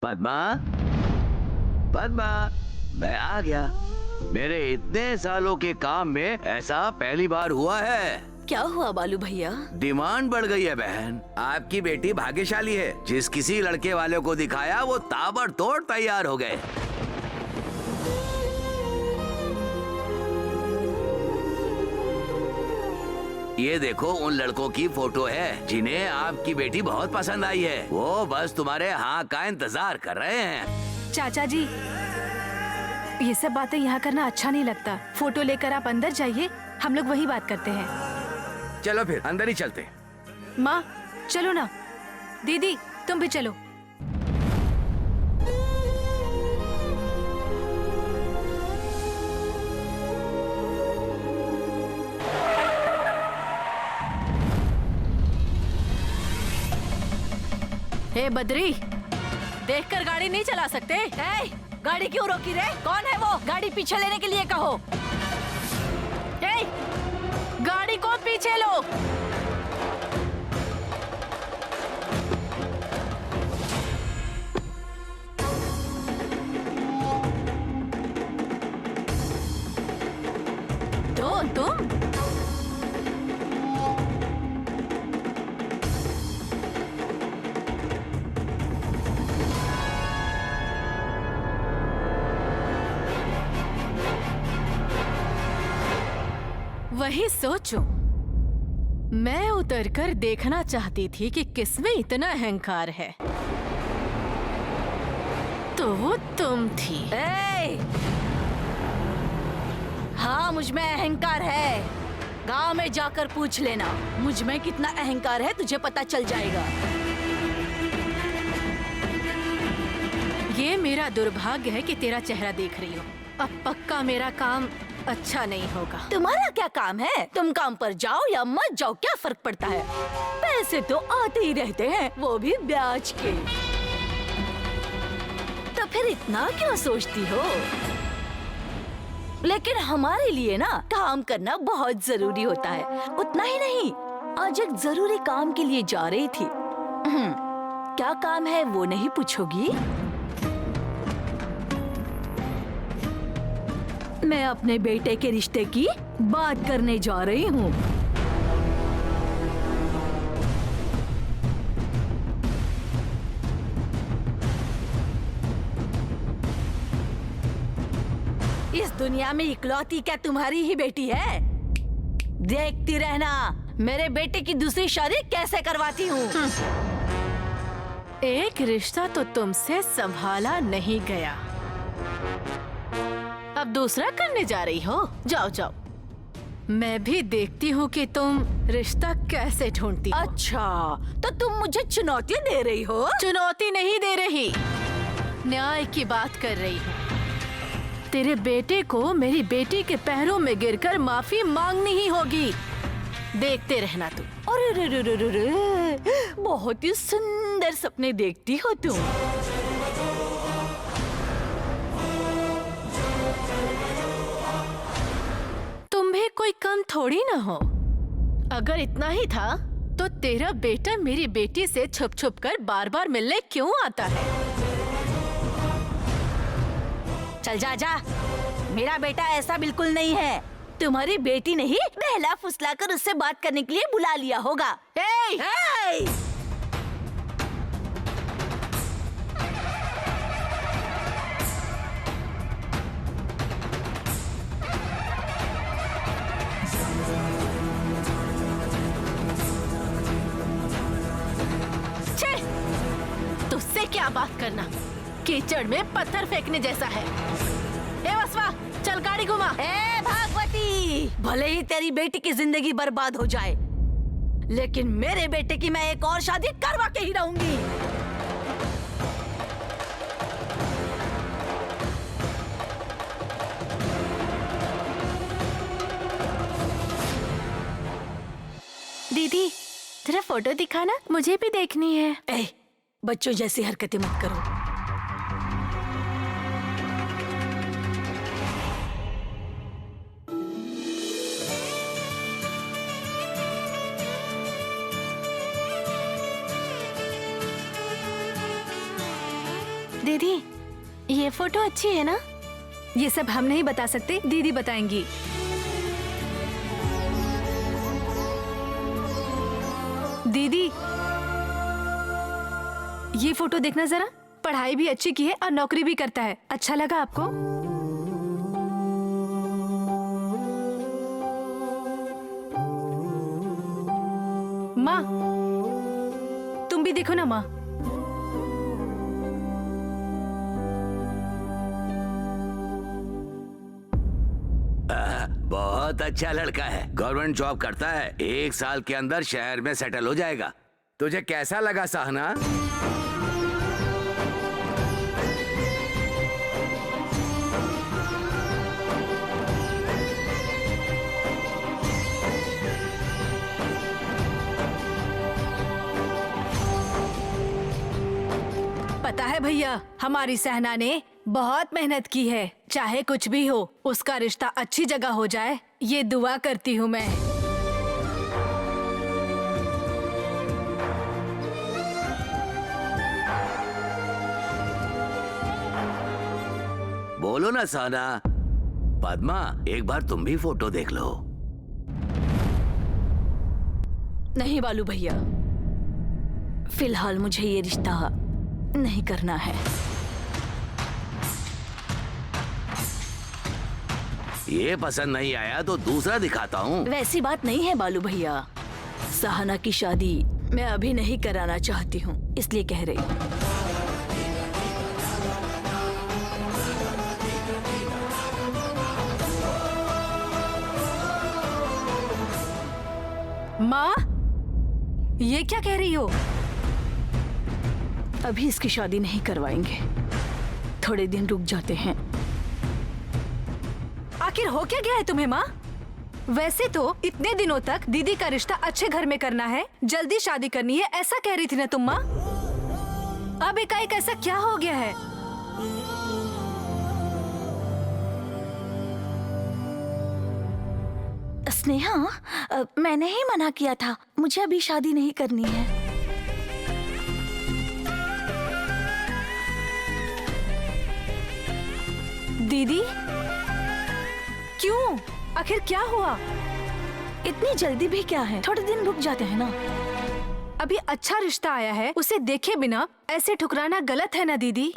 पद्मा, पद्मा, मैं आ गया। मेरे इतने सालों के काम में ऐसा पहली बार हुआ है। क्या हुआ बालू भैया? डिमांड बढ़ गई है बहन। आपकी बेटी भाग्यशाली है। जिस किसी लड़के वाले को दिखाया वो ताबड़तोड़ तैयार हो गए। ये देखो उन लड़कों की फोटो है जिन्हें आपकी बेटी बहुत पसंद आई है। वो बस तुम्हारे हाँ का इंतजार कर रहे हैं। चाचा जी, ये सब बातें यहाँ करना अच्छा नहीं लगता। फोटो लेकर आप अंदर जाइए, हम लोग वही बात करते हैं। चलो फिर अंदर ही चलते। माँ चलो ना। दीदी तुम भी चलो। हे बद्री, देखकर गाड़ी नहीं चला सकते? गाड़ी क्यों रोकी रे? कौन है वो? गाड़ी पीछे लेने के लिए कहो। गाड़ी को पीछे लो। तो तुम वही सोचो। मैं उतरकर देखना चाहती थी कि किसमें इतना अहंकार है, तो वो तुम थी। हाँ, मुझ में अहंकार है। गांव में जाकर पूछ लेना, मुझ में कितना अहंकार है तुझे पता चल जाएगा। ये मेरा दुर्भाग्य है कि तेरा चेहरा देख रही हो। अब पक्का मेरा काम अच्छा नहीं होगा। तुम्हारा क्या काम है? तुम काम पर जाओ या मत जाओ, क्या फर्क पड़ता है? पैसे तो आते ही रहते हैं, वो भी ब्याज के। तो फिर इतना क्यों सोचती हो? लेकिन हमारे लिए ना काम करना बहुत जरूरी होता है। उतना ही नहीं, आज एक जरूरी काम के लिए जा रही थी। क्या काम है वो नहीं पूछोगी? मैं अपने बेटे के रिश्ते की बात करने जा रही हूँ। इस दुनिया में इकलौती क्या तुम्हारी ही बेटी है? देखती रहना मेरे बेटे की दूसरी शादी कैसे करवाती हूँ। एक रिश्ता तो तुमसे संभाला नहीं गया, अब दूसरा करने जा रही हो? जाओ जाओ, मैं भी देखती हूँ कि तुम रिश्ता कैसे ढूंढती हो। अच्छा, तो तुम मुझे चुनौती दे रही हो? चुनौती नहीं दे रही, न्याय की बात कर रही हूँ। तेरे बेटे को मेरी बेटी के पैरों में गिरकर माफी मांगनी ही होगी। देखते रहना तुम। अरे रे रे रे रे रे, बहुत ही सुंदर सपने देखती हो तुम। तुम भी कोई कम थोड़ी ना हो। अगर इतना ही था तो तेरा बेटा मेरी बेटी से छुप छुप कर बार बार मिलने क्यों आता है? चल जा जा, मेरा बेटा ऐसा बिल्कुल नहीं है। तुम्हारी बेटी ने ही बहला फुसला कर उससे बात करने के लिए बुला लिया होगा। ए! ए! तुझसे क्या बात करना, कीचड़ में पत्थर फेंकने जैसा है। ए वसवा, चल गाड़ी घुमा। ए भागवती, भले ही तेरी बेटी की जिंदगी बर्बाद हो जाए, लेकिन मेरे बेटे की मैं एक और शादी करवा के ही रहूंगी। दीदी जरा फोटो दिखाना, मुझे भी देखनी है। बच्चों जैसी हरकतें मत करो। दीदी, ये फोटो अच्छी है ना? ये सब हम नहीं बता सकते, दीदी बताएंगी। दीदी, ये फोटो देखना जरा। पढ़ाई भी अच्छी की है और नौकरी भी करता है। अच्छा लगा आपको? माँ, तुम भी देखो ना माँ। बहुत अच्छा लड़का है, गवर्नमेंट जॉब करता है, 1 साल के अंदर शहर में सेटल हो जाएगा। तुझे कैसा लगा सहना? पता है भैया, हमारी सहना ने बहुत मेहनत की है। चाहे कुछ भी हो, उसका रिश्ता अच्छी जगह हो जाए, ये दुआ करती हूँ मैं। बोलो ना सहना। पद्मा, एक बार तुम भी फोटो देख लो। नहीं बालू भैया, फिलहाल मुझे ये रिश्ता नहीं करना है। ये पसंद नहीं आया तो दूसरा दिखाता हूँ। वैसी बात नहीं है बालू भैया, सहना की शादी मैं अभी नहीं कराना चाहती हूँ, इसलिए कह रही हूँ। माँ, ये क्या कह रही हो? अभी इसकी शादी नहीं करवाएंगे, थोड़े दिन रुक जाते हैं। आखिर हो क्या गया है तुम्हें माँ? वैसे तो इतने दिनों तक दीदी का रिश्ता अच्छे घर में करना है, जल्दी शादी करनी है, ऐसा कह रही थी ना तुम माँ। अब एकाएक ऐसा क्या हो गया है? स्नेहा, मैंने ही मना किया था, मुझे अभी शादी नहीं करनी है। दीदी, क्यों? आखिर क्या हुआ? इतनी जल्दी भी क्या है, थोड़े दिन रुक जाते हैं ना। अभी अच्छा रिश्ता आया है, उसे देखे बिना ऐसे ठुकराना गलत है ना दीदी।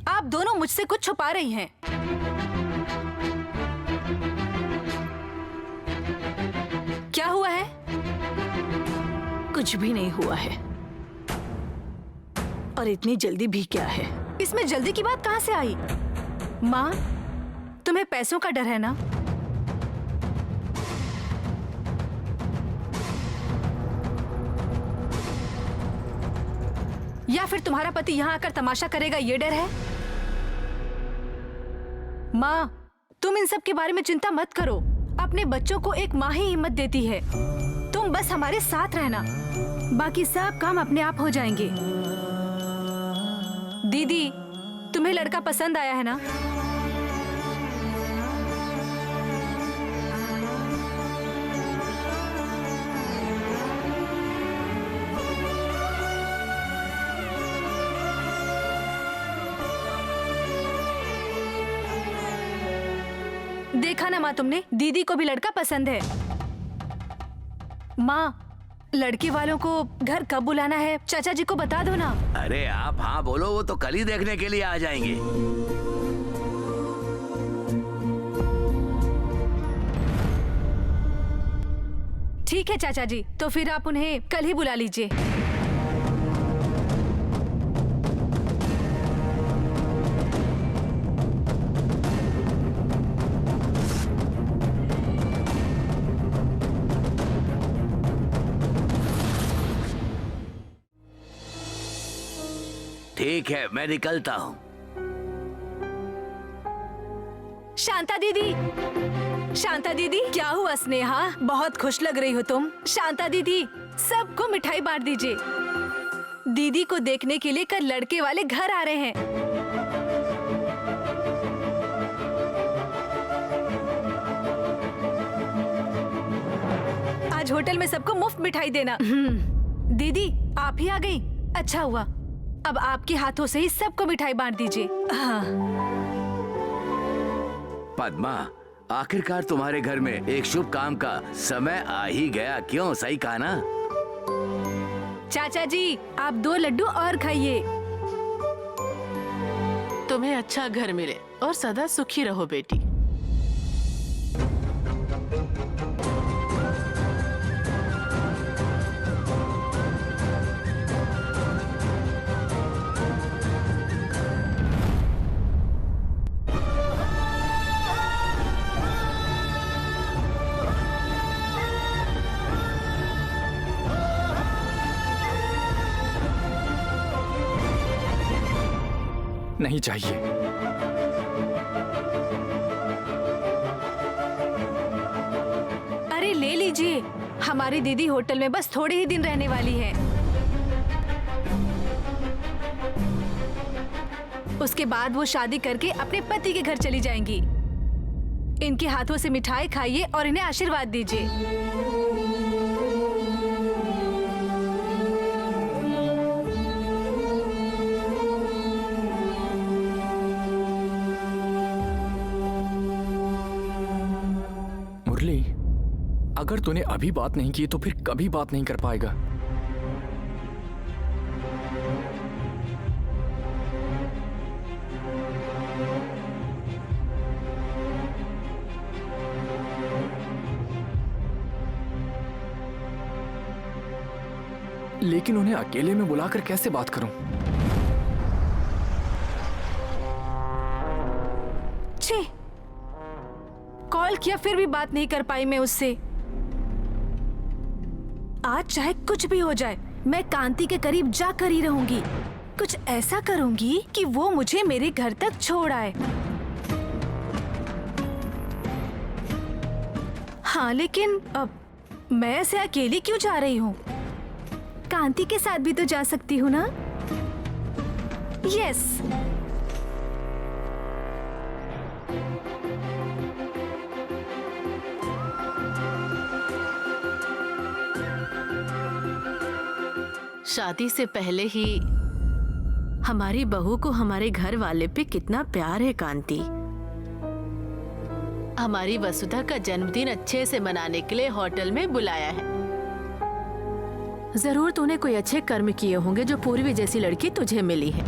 आप दोनों मुझसे कुछ छुपा रही हैं। क्या हुआ है? कुछ भी नहीं हुआ है, और इतनी जल्दी भी क्या है? इसमें जल्दी की बात कहाँ से आई? माँ, तुम्हें पैसों का डर है ना? या फिर तुम्हारा पति यहाँ आकर तमाशा करेगा, ये डर है? माँ, तुम इन सब के बारे में चिंता मत करो। अपने बच्चों को एक माँ ही हिम्मत देती है। तुम बस हमारे साथ रहना, बाकी सब काम अपने आप हो जाएंगे। दीदी, तुम्हें लड़का पसंद आया है ना? देखा ना माँ तुमने, दीदी को भी लड़का पसंद है। माँ, लड़की वालों को घर कब बुलाना है, चाचा जी को बता दो ना। अरे आप हाँ बोलो, वो तो कल ही देखने के लिए आ जाएंगे। ठीक है चाचा जी, तो फिर आप उन्हें कल ही बुला लीजिए। ठीक है, मैं निकलता हूँ। शांता दीदी, शांता दीदी, क्या हुआ स्नेहा? बहुत खुश लग रही हो तुम। शांता दीदी, सबको मिठाई बांट दीजिए। दीदी को देखने के लिए कल लड़के वाले घर आ रहे हैं। आज होटल में सबको मुफ्त मिठाई देना। दीदी आप ही आ गई, अच्छा हुआ। अब आपके हाथों से ही सबको मिठाई बांट दीजिए। हाँ। पद्मा, आखिरकार तुम्हारे घर में एक शुभ काम का समय आ ही गया। क्यों, सही कहा ना? चाचा जी आप 2 लड्डू और खाइए। तुम्हें अच्छा घर मिले और सदा सुखी रहो बेटी। नहीं चाहिए। अरे ले लीजिए, हमारी दीदी होटल में बस थोड़े ही दिन रहने वाली है। उसके बाद वो शादी करके अपने पति के घर चली जाएंगी। इनके हाथों से मिठाई खाइए और इन्हें आशीर्वाद दीजिए। मुरली, अगर तूने अभी बात नहीं की तो फिर कभी बात नहीं कर पाएगा। लेकिन उन्हें अकेले में बुलाकर कैसे बात करूं? छे, कॉल किया फिर भी बात नहीं कर पाई मैं उससे। आज चाहे कुछ भी हो जाए, मैं कांति के करीब जाकर ही रहूंगी। कुछ ऐसा करूंगी कि वो मुझे मेरे घर तक छोड़ आए। हाँ, लेकिन अब मैं ऐसे अकेली क्यों जा रही हूँ? कांति के साथ भी तो जा सकती हूँ ना? यस। शादी से पहले ही हमारी बहू को हमारे घर वाले पे कितना प्यार है कांति। हमारी वसुधा का जन्मदिन अच्छे से मनाने के लिए होटल में बुलाया है। जरूर तूने कोई अच्छे कर्म किए होंगे जो पूर्वी जैसी लड़की तुझे मिली है।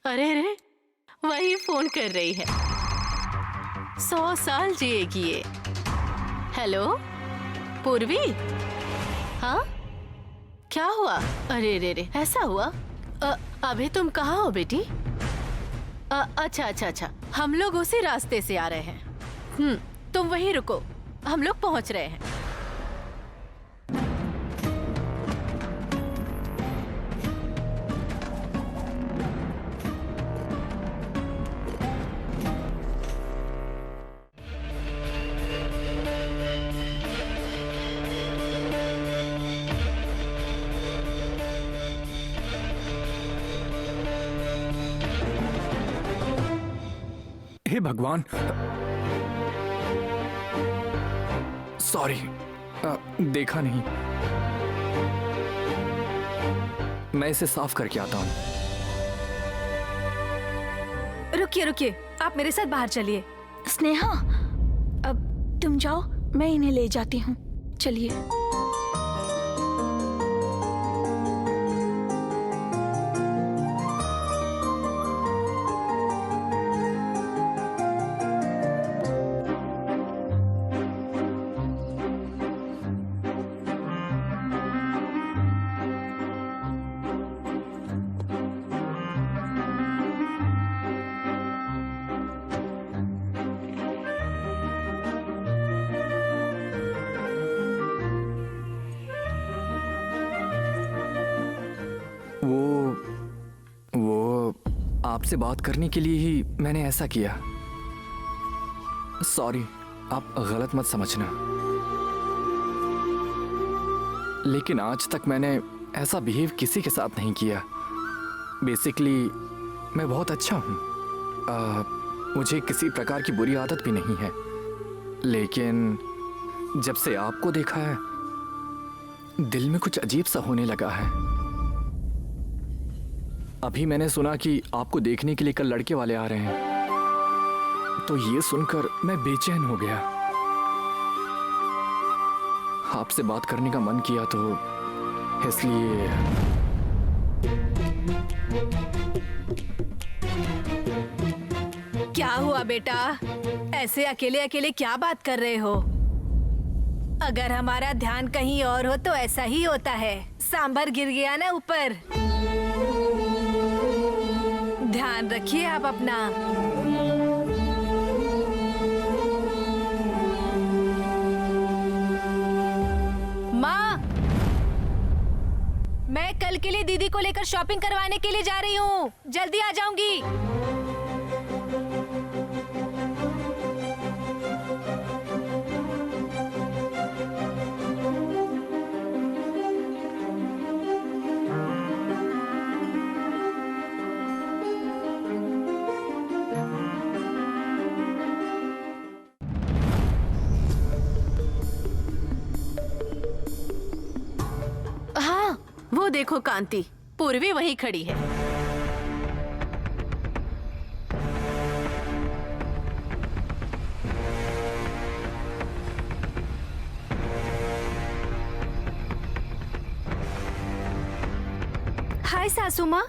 अरे अरे, वही फोन कर रही है। 100 साल जिएगी ये। हेलो पूर्वी। हाँ, क्या हुआ? अरे रे रे, ऐसा हुआ? अभी तुम कहाँ हो बेटी? अच्छा अच्छा अच्छा, हम लोग उसी रास्ते से आ रहे हैं। तुम वहीं रुको, हम लोग पहुंच रहे हैं। हे भगवान, सॉरी, देखा नहीं। मैं इसे साफ करके आता हूँ। रुकिए रुकिए, आप मेरे साथ बाहर चलिए। स्नेहा, अब तुम जाओ, मैं इन्हें ले जाती हूँ। चलिए। आपसे बात करने के लिए ही मैंने ऐसा किया। सॉरी, आप गलत मत समझना। लेकिन आज तक मैंने ऐसा बिहेव किसी के साथ नहीं किया। बेसिकली मैं बहुत अच्छा हूँ। मुझे किसी प्रकार की बुरी आदत भी नहीं है, लेकिन जब से आपको देखा है दिल में कुछ अजीब सा होने लगा है। अभी मैंने सुना कि आपको देखने के लिए कल लड़के वाले आ रहे हैं, तो ये सुनकर मैं बेचैन हो गया। आपसे बात करने का मन किया तो इसलिए। क्या हुआ बेटा, ऐसे अकेले अकेले क्या बात कर रहे हो? अगर हमारा ध्यान कहीं और हो तो ऐसा ही होता है। सांभर गिर गया ना ऊपर। ध्यान रखिए आप अपना। माँ, मैं कल के लिए दीदी को लेकर शॉपिंग करवाने के लिए जा रही हूँ। जल्दी आ जाऊंगी। हाँ, वो देखो कांति, पूर्वी वहीं खड़ी है। हाय सासू माँ।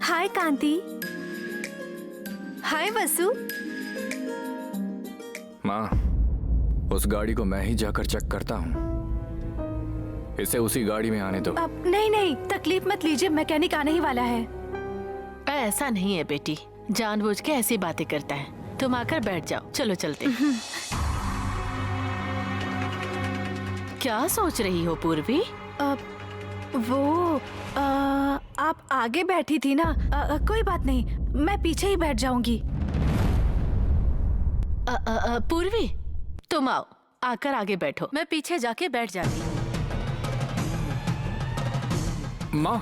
हाय कांति। हाय वसु। माँ, उस गाड़ी को मैं ही जाकर चेक करता हूँ। इसे उसी गाड़ी में आने दो। अब नहीं नहीं, तकलीफ मत लीजिए, मैकेनिक आने ही वाला है। ऐसा नहीं है बेटी, जानबूझ के ऐसी बातें करता है। तुम आकर बैठ जाओ, चलो चलते हैं। क्या सोच रही हो पूर्वी? आप आगे बैठी थी ना। कोई बात नहीं, मैं पीछे ही बैठ जाऊंगी। पूर्वी, तुम आओ, आकर आगे बैठो, मैं पीछे जाके बैठ जाती हूँ। माँ,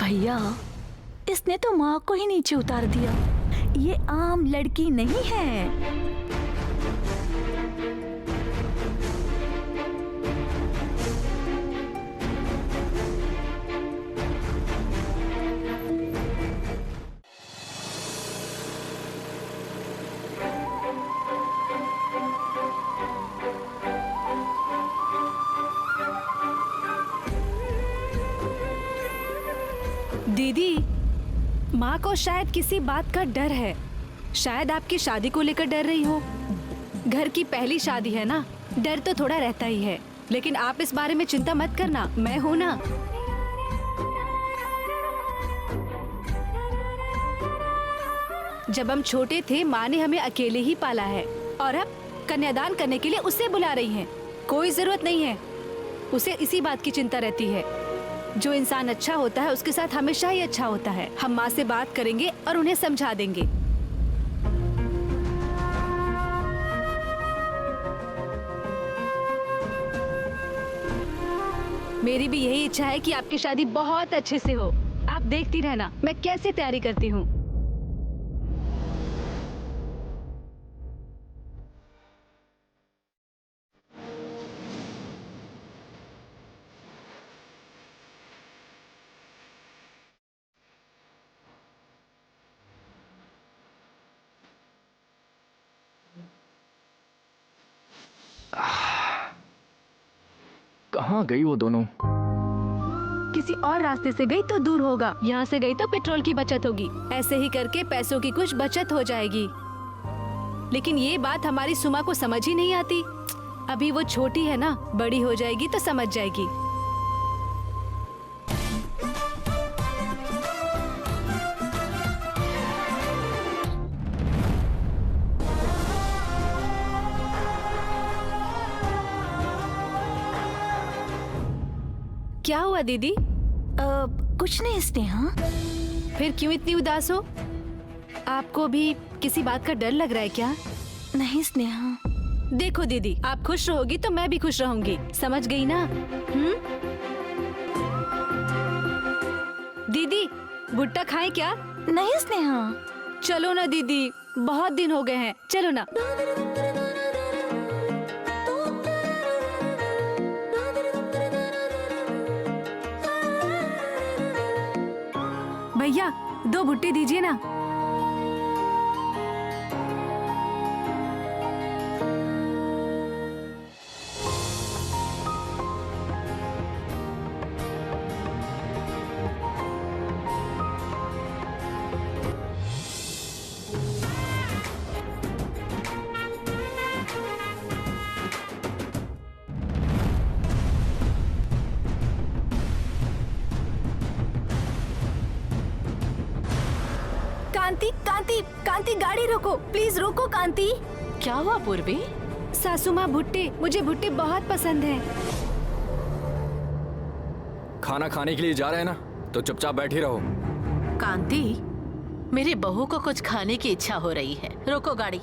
भैया, इसने तो माँ को ही नीचे उतार दिया। ये आम लड़की नहीं है। दीदी, माँ को शायद किसी बात का डर है। शायद आपकी शादी को लेकर डर रही हो। घर की पहली शादी है ना, डर तो थोड़ा रहता ही है। लेकिन आप इस बारे में चिंता मत करना, मैं हूं ना। जब हम छोटे थे, माँ ने हमें अकेले ही पाला है और अब कन्यादान करने के लिए उसे बुला रही हैं। कोई जरूरत नहीं है। उसे इसी बात की चिंता रहती है। जो इंसान अच्छा होता है उसके साथ हमेशा ही अच्छा होता है। हम माँ से बात करेंगे और उन्हें समझा देंगे। मेरी भी यही इच्छा है कि आपकी शादी बहुत अच्छे से हो। आप देखती रहना मैं कैसे तैयारी करती हूँ। कहाँ गई वो दोनों? किसी और रास्ते से गई तो दूर होगा, यहाँ से गई तो पेट्रोल की बचत होगी। ऐसे ही करके पैसों की कुछ बचत हो जाएगी। लेकिन ये बात हमारी सुमा को समझ ही नहीं आती। अभी वो छोटी है ना, बड़ी हो जाएगी तो समझ जाएगी। क्या हुआ दीदी? कुछ नहीं स्नेहा। फिर क्यों इतनी उदास हो? आपको भी किसी बात का डर लग रहा है क्या? नहीं स्नेहा, देखो दीदी, आप खुश रहोगी तो मैं भी खुश रहूंगी, समझ गई ना? दीदी भुट्टा खाएं क्या? नहीं स्नेहा। चलो ना दीदी, बहुत दिन हो गए हैं, चलो ना। भैया 2 भुट्टे दीजिए ना। कांति, कांति, कांति, गाड़ी रोको, प्लीज रोको कांति। क्या हुआ पूर्वी? सासू माँ भुट्टे, मुझे भुट्टे बहुत पसंद हैं। खाना खाने के लिए जा रहे हैं ना, तो चुपचाप बैठी रहो। कांति, मेरी बहू को कुछ खाने की इच्छा हो रही है, रोको गाड़ी।